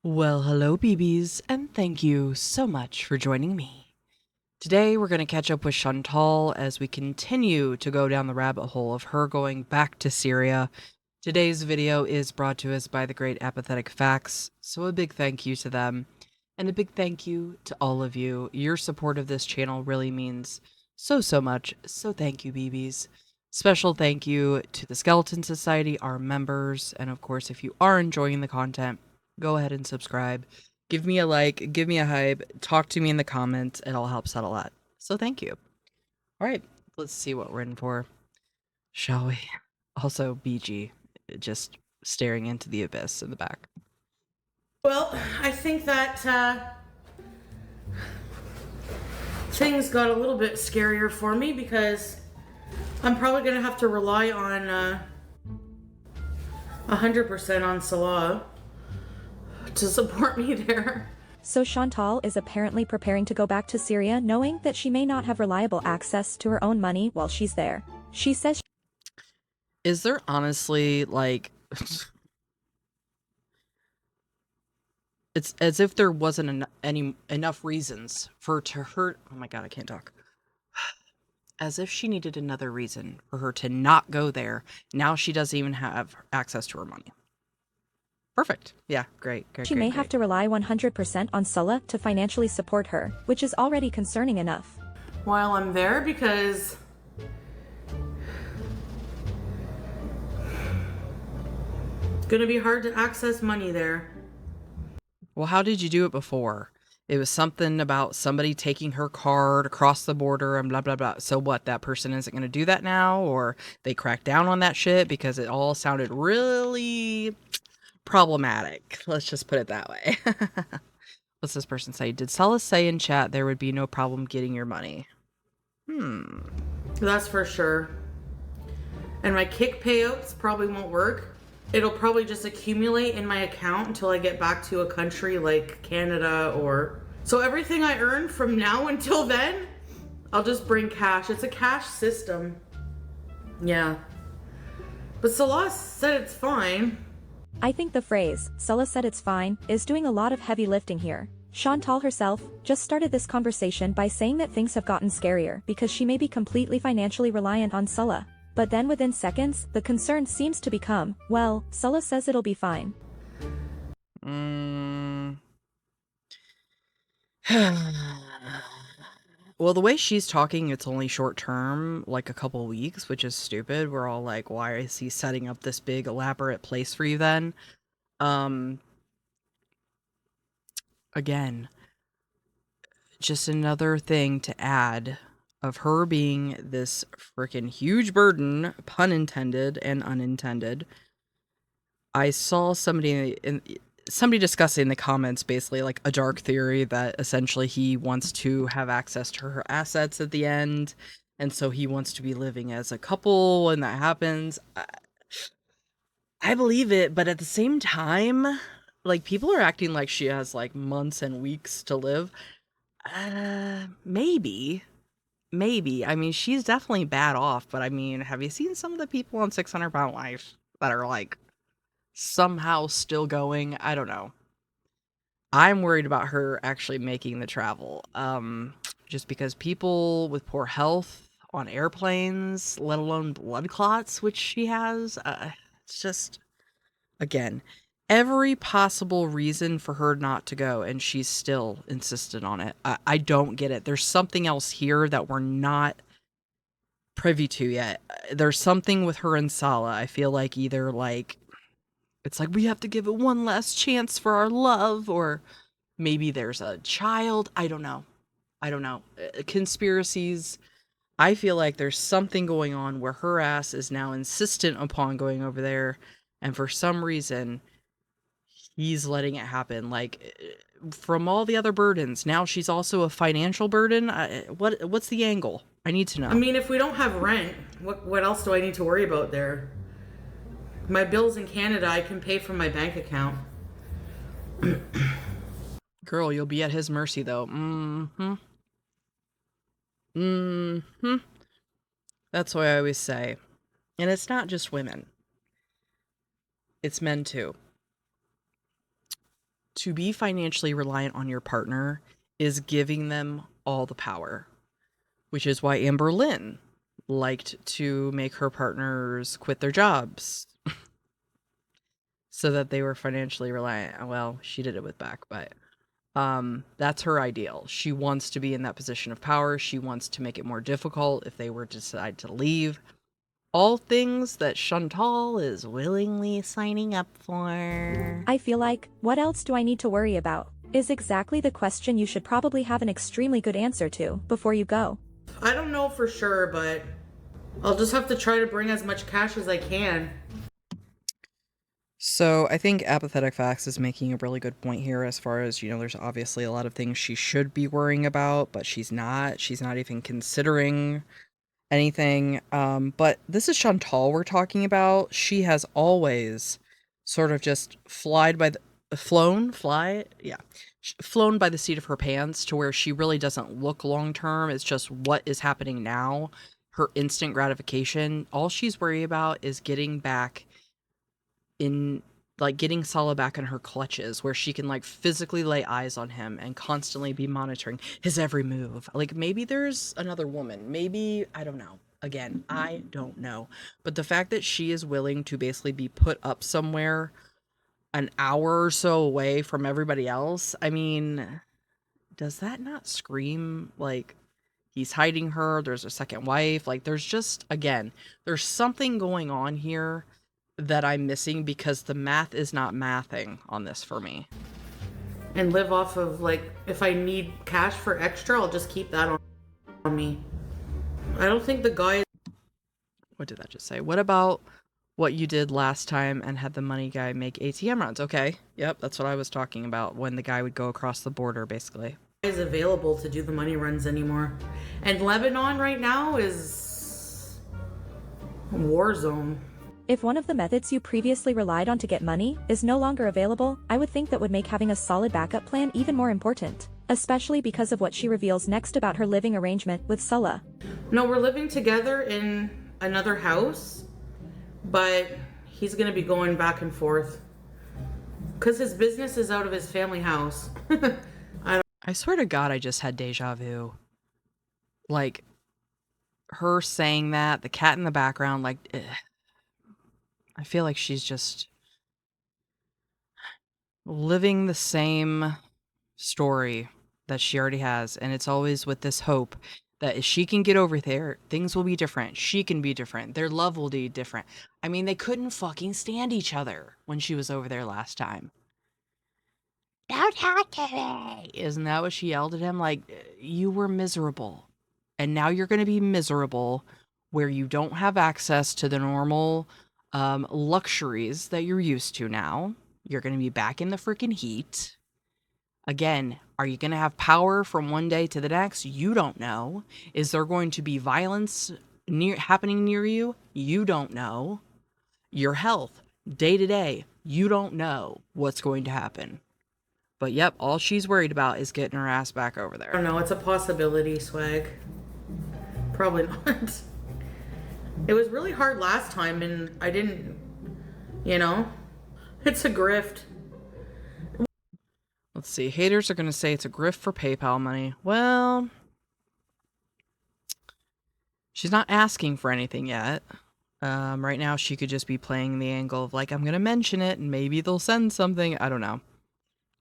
Well, hello, BBs, and thank you so much for joining me. Today, we're going to catch up with Chantal as we continue to go down the rabbit hole of her going back to Syria. Today's video is brought to us by the great Apathetic faxX, so a big thank you to them, and a big thank you to all of you. Your support of this channel really means so much, so thank you, BBs. Special thank you to the Skeleton Society, our members, and of course, if you are enjoying the content, go ahead and subscribe. Give me a like, give me a hype, talk to me in the comments. It all helps out a lot. So thank you. All right, let's see what we're in for, shall we? Also, BG, just staring into the abyss in the back. Well, I think that things got a little bit scarier for me because I'm probably going to have to rely on 100% on Salah to support me there. So Chantal is apparently preparing to go back to Syria knowing that she may not have reliable access to her own money while she's there. She says Is there honestly, like... It's as if there wasn't enough reasons for her to hurt... Oh my god, I can't talk. As if she needed another reason for her to not go there. Now she doesn't even have access to her money. Perfect. Yeah, great. she may have to rely 100% on Sulla to financially support her, which is already concerning enough. While I'm there, because it's going to be hard to access money there. Well, how did you do it before? It was something about somebody taking her card across the border and blah, blah, blah. So what, that person isn't going to do that now? Or they cracked down on that shit because it all sounded really problematic. Let's just put it that way. What's this person say? Did Sulla say in chat there would be no problem getting your money? That's for sure. And my kick payouts probably won't work. It'll probably just accumulate in my account until I get back to a country like Canada or... So everything I earn from now until then, I'll just bring cash. It's a cash system. Yeah. But Salah said it's fine. I think the phrase, Sulla said it's fine, is doing a lot of heavy lifting here. Chantal herself just started this conversation by saying that things have gotten scarier because she may be completely financially reliant on Sulla. But then within seconds, the concern seems to become, well, Sulla says it'll be fine. Well, the way she's talking, it's only short term, like a couple weeks, which is stupid. We're all like, why is he setting up this big elaborate place for you then? Again, just another thing to add of her being this freaking huge burden, pun intended and unintended. I saw somebody discussing in the comments basically like a dark theory that essentially he wants to have access to her assets at the end, and so he wants to be living as a couple when that happens. I believe it, but at the same time, like, people are acting like she has like months and weeks to live. Maybe. I mean, she's definitely bad off, but I mean, have you seen some of the people on 600 Pound Life that are like somehow still going? I don't know. I'm worried about her actually making the travel. Just because people with poor health on airplanes, let alone blood clots, which she has, it's just, again, every possible reason for her not to go, and she's still insistent on it. I don't get it. There's something else here that we're not privy to yet. There's something with her and Sala. I feel like either like it's like we have to give it one last chance for our love, or maybe there's a child. I don't know. Conspiracies. I feel like there's something going on where her ass is now insistent upon going over there, and for some reason he's letting it happen. Like, from all the other burdens, now she's also a financial burden. What's the angle? I need to know. I mean, if we don't have rent, what else do I need to worry about there? My bills in Canada, I can pay from my bank account. Girl, you'll be at his mercy, though. That's what I always say. And it's not just women. It's men, too. to be financially reliant on your partner is giving them all the power, which is why Amber Lynn liked to make her partners quit their jobs so that they were financially reliant. Well, she did it with Beck, but that's her ideal. She wants to be in that position of power. She wants to make it more difficult if they were to decide to leave. All things that Chantal is willingly signing up for. I feel like, what else do I need to worry about? Is exactly the question you should probably have an extremely good answer to before you go. I don't know for sure, but I'll just have to try to bring as much cash as I can. So I think Apathetic faxX is making a really good point here as far as, there's obviously a lot of things she should be worrying about, but she's not. She's not even considering anything. But this is Chantal we're talking about. She has always sort of just flown by the seat of her pants to where she really doesn't look long term. It's just what is happening now, her instant gratification. All she's worried about is getting Sala back in her clutches where she can physically lay eyes on him and constantly be monitoring his every move. Maybe there's another woman. Maybe, I don't know. Again, I don't know. But the fact that she is willing to basically be put up somewhere an hour or so away from everybody else, I mean, does that not scream he's hiding her? There's a second wife. There's just, again, there's something going on here that I'm missing because the math is not mathing on this for me. And live off of, if I need cash for extra, I'll just keep that on me. I don't think the guy... What did that just say? What about what you did last time and had the money guy make ATM runs? Okay, yep, that's what I was talking about, when the guy would go across the border, basically. Is available to do the money runs anymore. And Lebanon right now is a war zone. If one of the methods you previously relied on to get money is no longer available, I would think that would make having a solid backup plan even more important, especially because of what she reveals next about her living arrangement with Sulla. No, we're living together in another house, but he's going to be going back and forth because his business is out of his family house. I swear to God, I just had deja vu. Her saying that, the cat in the background, I feel like she's just living the same story that she already has. And it's always with this hope that if she can get over there, things will be different. She can be different. Their love will be different. I mean, they couldn't fucking stand each other when she was over there last time. Don't talk to me. Isn't that what she yelled at him? You were miserable. And now you're going to be miserable where you don't have access to the normal luxuries that you're used to now. You're going to be back in the freaking heat. Again, are you going to have power from one day to the next? You don't know. Is there going to be violence happening near you? You don't know. Your health, day to day, you don't know what's going to happen. But yep, all she's worried about is getting her ass back over there. I don't know, it's a possibility, Swag. Probably not. It was really hard last time and I didn't, it's a grift. Let's see. Haters are going to say it's a grift for PayPal money. Well, she's not asking for anything yet. Right now, she could just be playing the angle of I'm going to mention it and maybe they'll send something. I don't know.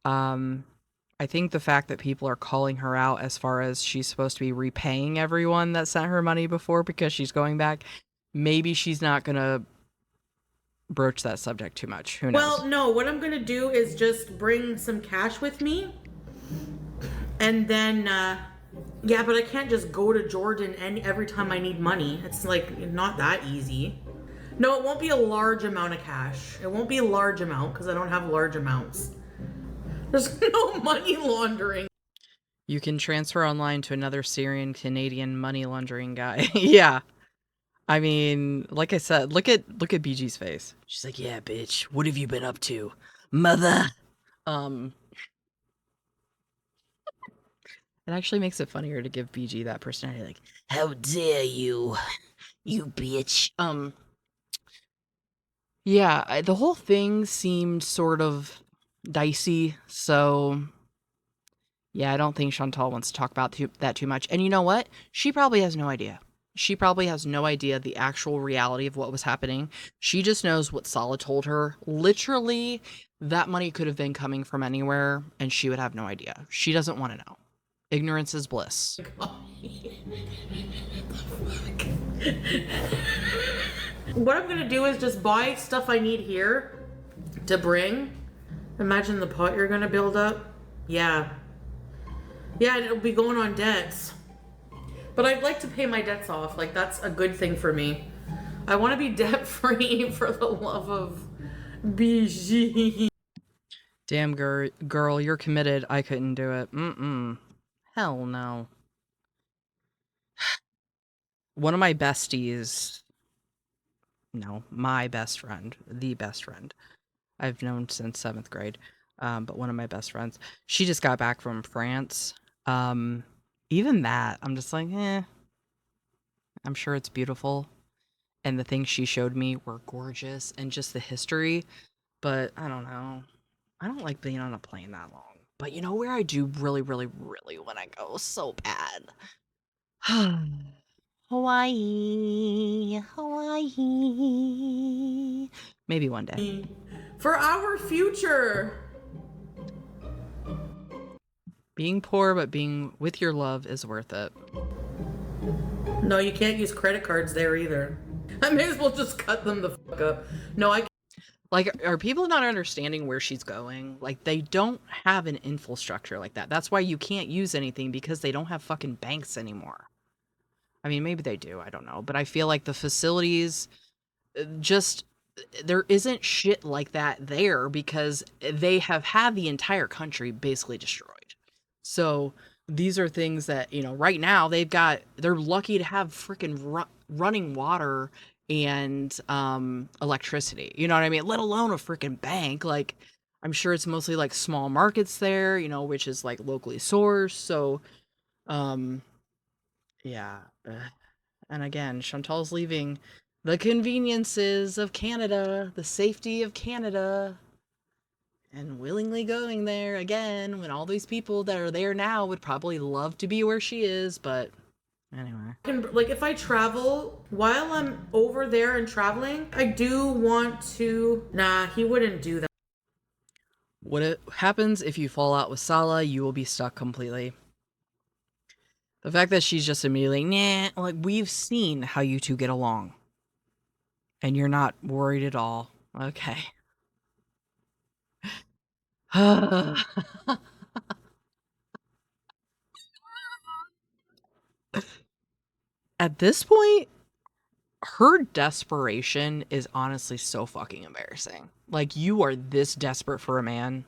I think the fact that people are calling her out as far as she's supposed to be repaying everyone that sent her money before because she's going back, maybe she's not going to broach that subject too much. Who knows? Well, no, what I'm going to do is just bring some cash with me. And then, but I can't just go to Jordan every time I need money. It's not that easy. No, it won't be a large amount of cash. It won't be a large amount because I don't have large amounts. There's no money laundering. You can transfer online to another Syrian Canadian money laundering guy. Yeah. I mean, like I said, look at BG's face. She's like, "Yeah, bitch, what have you been up to, mother?" It actually makes it funnier to give BG that personality, "How dare you, you bitch." Yeah, the whole thing seemed sort of dicey. So yeah, I don't think Chantal wants to talk about that too much. And you know what? She probably has no idea. She probably has no idea the actual reality of what was happening. She just knows what Sala told her. Literally, that money could have been coming from anywhere, and she would have no idea. She doesn't want to know. Ignorance is bliss. What I'm gonna do is just buy stuff I need here to bring. Imagine the pot you're gonna build up. Yeah. Yeah, and it'll be going on debts. But I'd like to pay my debts off. Like, that's a good thing for me. I want to be debt free for the love of BG. Damn, girl, you're committed. I couldn't do it. Hell no. One of my besties, no, my best friend, the best friend I've known since 7th grade, but one of my best friends, she just got back from France. Even that, I'm just like, I'm sure it's beautiful. And the things she showed me were gorgeous, and just the history, but I don't know. I don't like being on a plane that long. But you know where I do really, really, really want to go so bad? Hawaii. Hawaii. Maybe one day. For our future. Being poor, but being with your love is worth it. No, you can't use credit cards there either. I may as well just cut them the fuck up. No, I can't. Like, are people not understanding where she's going? Like, they don't have an infrastructure like that. That's why you can't use anything, because they don't have fucking banks anymore. I mean, maybe they do. I don't know. But I feel like the facilities just, there isn't shit like that there, because they have had the entire country basically destroyed. So these are things that, you know, right now they're lucky to have freaking running water and electricity. You know what I mean? Let alone a freaking bank. Like, I'm sure it's mostly like small markets there, you know, which is like locally sourced. So yeah. And again, Chantal's leaving the conveniences of Canada, the safety of Canada, and willingly going there again when all these people that are there now would probably love to be where she is. But anyway. Like, if I travel while I'm over there and traveling, I do want to. Nah, he wouldn't do that. What happens if you fall out with Sala, you will be stuck completely. The fact that she's just immediately, nah, like, we've seen how you two get along. And you're not worried at all. Okay. At this point, her desperation is honestly so fucking embarrassing. Like, you are this desperate for a man.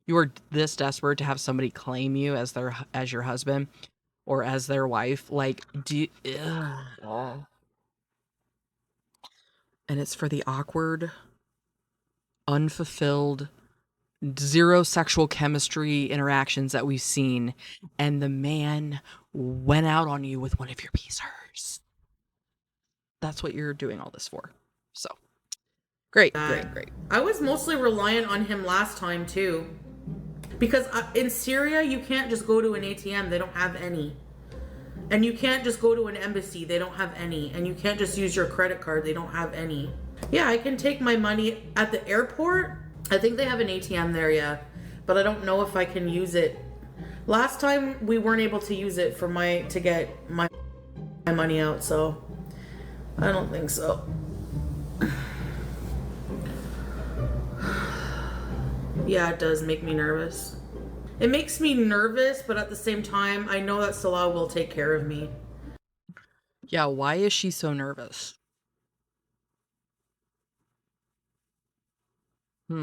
You are this desperate to have somebody claim you as your husband or as their wife. Like, and it's for the awkward, unfulfilled, zero sexual chemistry interactions that we've seen, and the man went out on you with one of your piecers. That's what you're doing all this for. So great. I was mostly reliant on him last time too, because in Syria you can't just go to an ATM, they don't have any. And you can't just go to an embassy, they don't have any. And you can't just use your credit card, they don't have any. Yeah, I can take my money at the airport. I think they have an ATM there, yeah. But I don't know if I can use it. Last time we weren't able to use it to get my money out, so I don't think so. Yeah, it does make me nervous. It makes me nervous, but at the same time, I know that Salah will take care of me. Yeah, why is she so nervous? The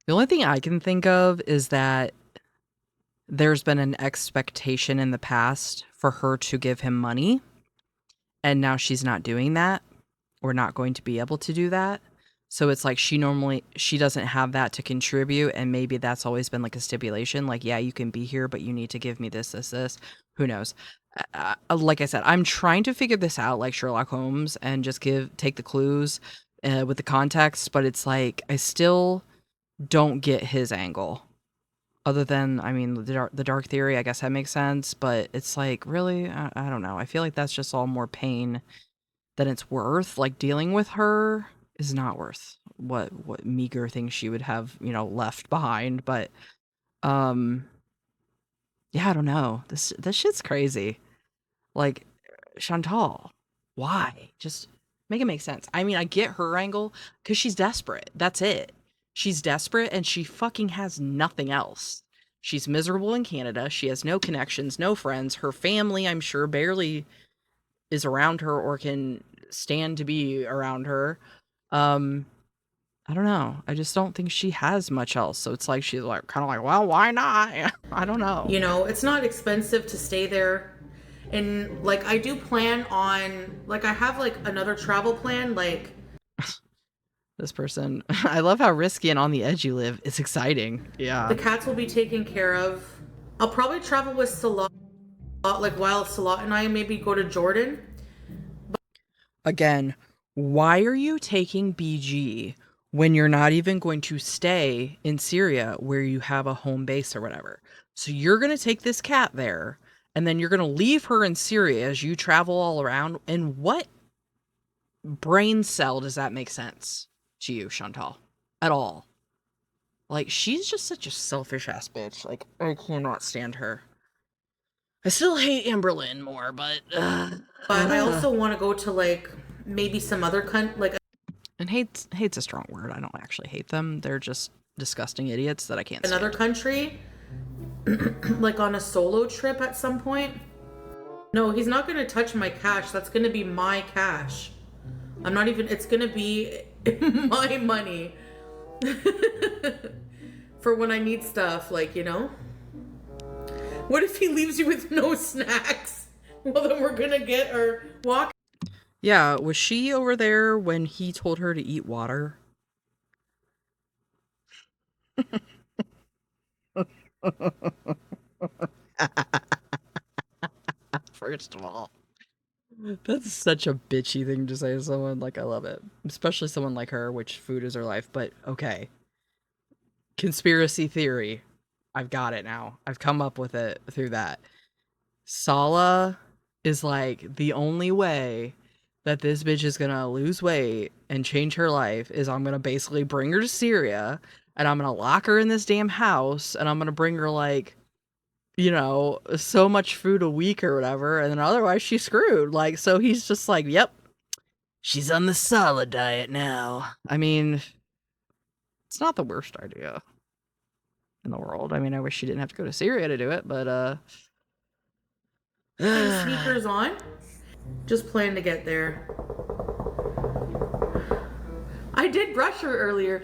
only thing I can think of is that there's been an expectation in the past for her to give him money, and now she's not doing that, or not going to be able to do that. So it's like she doesn't have that to contribute, and maybe that's always been like a stipulation, like, yeah, you can be here, but you need to give me this. Who knows? Like I said, I'm trying to figure this out like Sherlock Holmes and just take the clues. with the context, but it's like I still don't get his angle. Other than, I mean, the dark theory, I guess that makes sense, but it's like, really? I don't know. I feel like that's just all more pain than it's worth. Like, dealing with her is not worth what meager things she would have, you know, left behind. But, yeah, I don't know. This shit's crazy. Like, Chantal, why? Just make it make sense. I mean, I get her angle because she's desperate. That's it. She's desperate and she fucking has nothing else. She's miserable in Canada. She has no connections, no friends. Her family, I'm sure, barely is around her or can stand to be around her. I don't know. I just don't think she has much else. So it's like she's like kind of like, well, why not? I don't know. You know, it's not expensive to stay there. And like I do plan on like I have like another travel plan like This person, I love how risky and on the edge you live. It's exciting. Yeah. the cats will be taken care of. I'll probably travel with Salah like while Salah and I maybe go to Jordan. Again, why are you taking BG when you're not even going to stay in Syria where you have a home base or whatever? So you're going to take this cat there and then you're going to leave her in Syria as you travel all around. And what brain cell does that make sense to you, Chantal? At all? Like, she's just such a selfish ass bitch. Like, I cannot stand her. I still hate Amberlynn more, but I also want to go to like maybe some other like and hate's a strong word. I don't actually hate them. They're just disgusting idiots that I can't stand. another country like on a solo trip at some point. No, he's not going to touch my cash. That's going to be my cash. I'm not even, it's going to be my money for when I need stuff, like, you know? What if he leaves you with no snacks? Well, then we're going to get our walk. Yeah, was she over there when he told her to eat water? First of all, that's such a bitchy thing to say to someone. Like, I love it. Especially someone like her, which food is her life. But, okay. Conspiracy theory. I've got it now. I've come up with it through that. Sala is like the only way that this bitch is gonna lose weight and change her life is I'm gonna basically bring her to Syria and I'm gonna lock her in this damn house and I'm gonna bring her like, you know, so much food a week or whatever, and then otherwise she's screwed. Like, so he's just like, yep, she's on the Sala diet now. I mean, it's not the worst idea in the world. I mean, I wish she didn't have to go to Syria to do it, but Sneakers on. Just plan to get there. I did brush her earlier.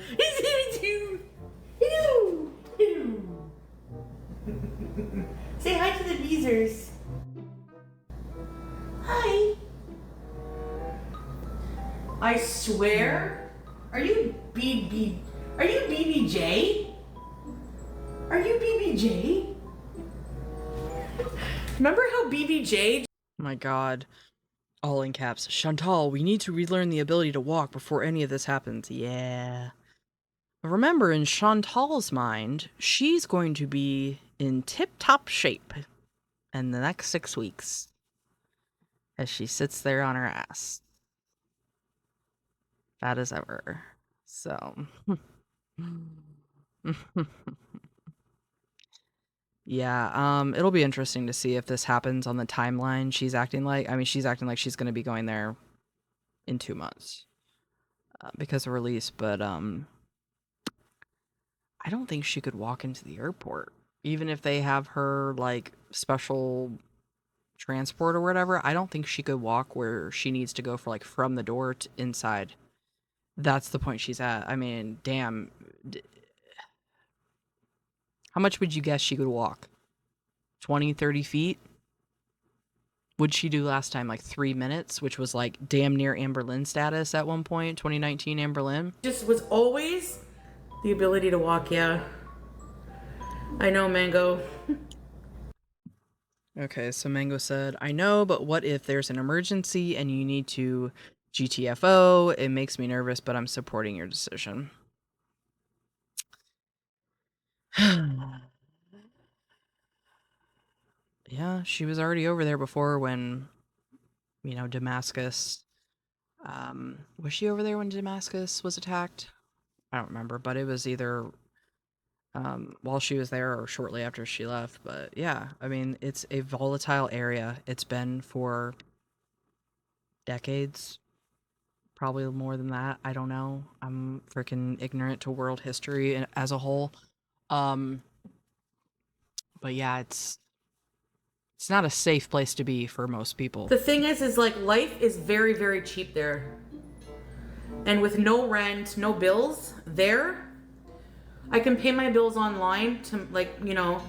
Say hi to the Beezers. Hi. I swear. Are you BBJ? Are you BBJ? Remember how BBJ? my god. All in caps. Chantal, we need to relearn the ability to walk before any of this happens. Yeah. But remember, in Chantal's mind, she's going to be in tip-top shape in the next 6 weeks as she sits there on her ass. Fat as ever. So. Yeah, it'll be interesting to see if this happens on the timeline she's acting like. I mean, she's acting like she's going to be going there in 2 months because of release, but I don't think she could walk into the airport. Even if they have her, like, special transport or whatever, I don't think she could walk where she needs to go for, like, from the door to inside. That's the point she's at. I mean, damn. How much would you guess she could walk? 20, 30 feet? What'd she do last time? Like 3 minutes, which was like damn near Amberlynn status at one point, 2019 Amberlynn. Just was always the ability to walk, yeah. I know, Mango. Okay, so Mango said, I know, but what if there's an emergency and you need to GTFO, it makes me nervous, but I'm supporting your decision. Yeah, she was already over there before when, you know, Damascus. Was she over there when Damascus was attacked? I don't remember, but it was either while she was there or shortly after she left. But yeah, I mean, it's a volatile area. It's been for decades, probably more than that. I don't know. I'm freaking ignorant to world history as a whole. Um, but yeah, it's not a safe place to be for most people. The thing is like life is very, very cheap there. And with no rent, no bills there, I can pay my bills online to, like, you know,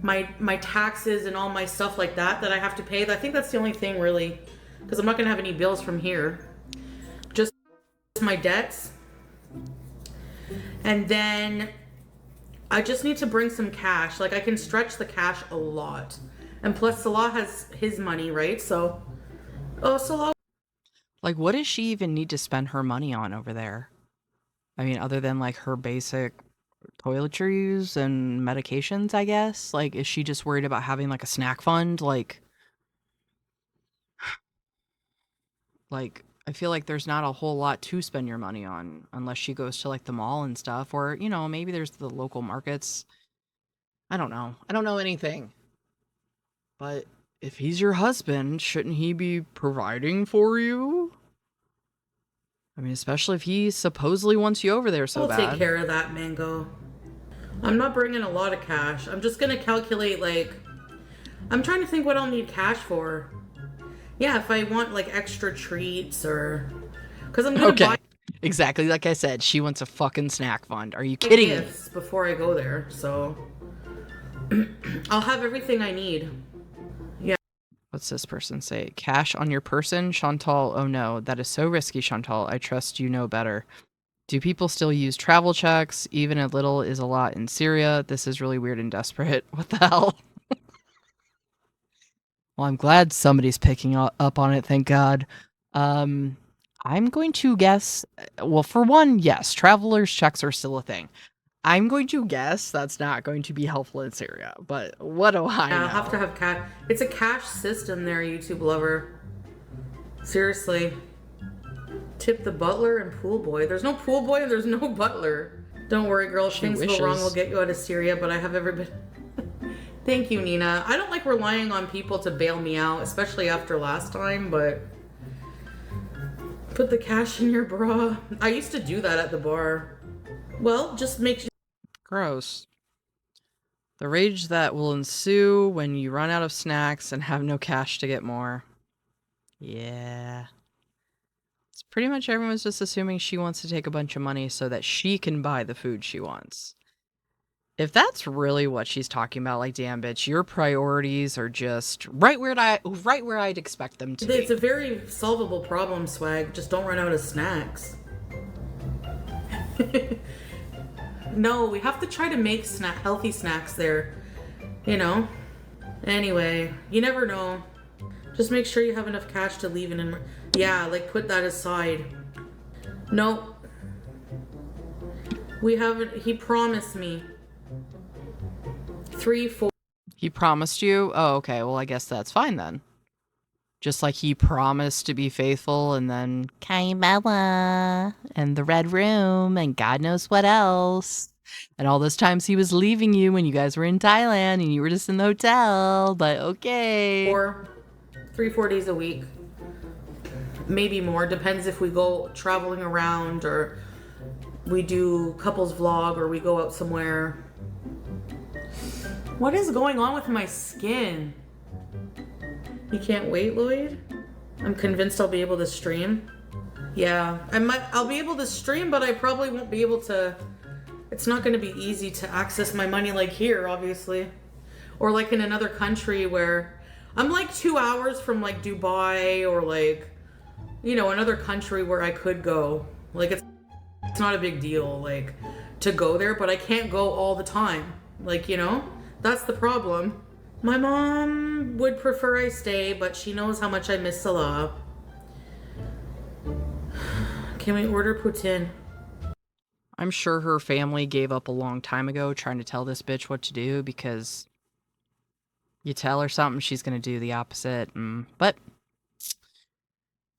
my taxes and all my stuff like that I have to pay. I think that's the only thing really, because I'm not going to have any bills from here. Just my debts. And then I just need to bring some cash. Like, I can stretch the cash a lot. And plus Salah has his money, right? So, Salah. Like, what does she even need to spend her money on over there? I mean, other than like her basic toiletries and medications, I guess. Like, is she just worried about having like a snack fund? Like, I feel like there's not a whole lot to spend your money on unless she goes to like the mall and stuff, or, you know, maybe there's the local markets. I don't know. I don't know anything. But if he's your husband, shouldn't he be providing for you? I mean, especially if he supposedly wants you over there so bad. I'll take care of that, Mango. I'm not bringing a lot of cash. I'm just going to calculate, like, I'm trying to think what I'll need cash for. Yeah, if I want, like, extra treats or... Because I'm going to buy... Exactly like I said, she wants a fucking snack fund. Are you kidding me? Gifts before I go there, so... I'll have everything I need. Yeah. What's this person say? Cash on your person? Chantal, oh no, that is so risky, Chantal. I trust you know better. Do people still use travel checks? Even a little is a lot in Syria. This is really weird and desperate. What the hell? Well, I'm glad somebody's picking up on it, thank God. I'm going to guess, well, for one, yes, traveler's checks are still a thing. I'm going to guess that's not going to be helpful in Syria, but what do I know? I'll have to have cash. It's a cash system there, YouTube lover. Seriously. Tip the butler and pool boy. There's no pool boy and there's no butler. Don't worry, girl. If things go wrong, we'll get you out of Syria, but I have every bit... Thank you, Nina. I don't like relying on people to bail me out, especially after last time, but... Put the cash in your bra. I used to do that at the bar. Well, just make... Gross. The rage that will ensue when you run out of snacks and have no cash to get more. Yeah. It's pretty much everyone's just assuming she wants to take a bunch of money so that she can buy the food she wants. If that's really what she's talking about, like, damn, bitch, your priorities are just right where I'd expect them to be. It's a very solvable problem, Swag. Just don't run out of snacks. No, we have to try to make healthy snacks there, you know? Anyway, you never know. Just make sure you have enough cash to leave in. Yeah, like, put that aside. Nope. We haven't... He promised me. 3, 4... He promised you? Oh, okay. Well, I guess that's fine then. Just like he promised to be faithful and then Kaimela and the Red Room and God knows what else. And all those times he was leaving you when you guys were in Thailand and you were just in the hotel. But okay. 3-4 days a week. Maybe more. Depends if we go traveling around or we do couples vlog or we go out somewhere. What is going on with my skin? You can't wait, Lloyd? I'm convinced I'll be able to stream. Yeah, I'll be able to stream, but I probably won't be able to... It's not going to be easy to access my money like here, obviously. Or like in another country where... I'm like 2 hours from like Dubai or like, you know, another country where I could go. Like it's not a big deal, like, to go there, but I can't go all the time. Like, you know, that's the problem. My mom would prefer I stay, but she knows how much I miss Salah. Can we order poutine? I'm sure her family gave up a long time ago trying to tell this bitch what to do, because you tell her something, she's gonna do the opposite. But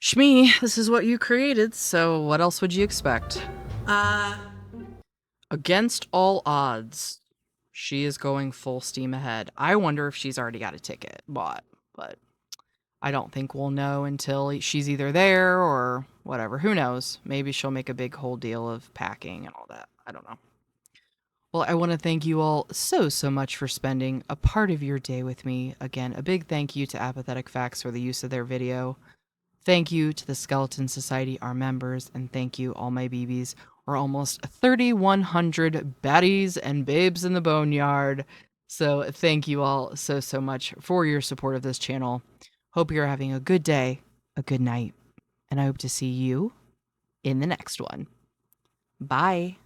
Shmi, this is what you created, so what else would you expect? Against all odds, she is going full steam ahead. I wonder if she's already got a ticket bought, but I don't think we'll know until she's either there or whatever. Who knows? Maybe she'll make a big whole deal of packing and all that. I don't know. Well, I want to thank you all so much for spending a part of your day with me. Again, a big thank you to Apathetic faxX for the use of their video. Thank you to the Skeleton Society, our members, and thank you, all my BBs, or almost 3,100 baddies and babes in the boneyard. So thank you all so much for your support of this channel. Hope you're having a good day, a good night, and I hope to see you in the next one. Bye.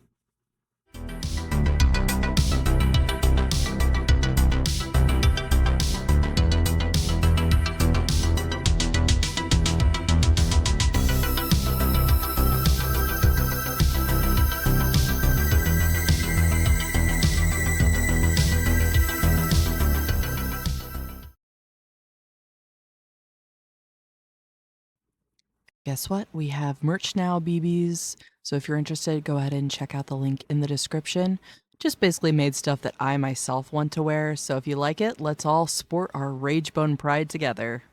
Guess what? We have merch now, BBs. So if you're interested, go ahead and check out the link in the description. Just basically made stuff that I myself want to wear. So if you like it, let's all sport our Ragebone pride together.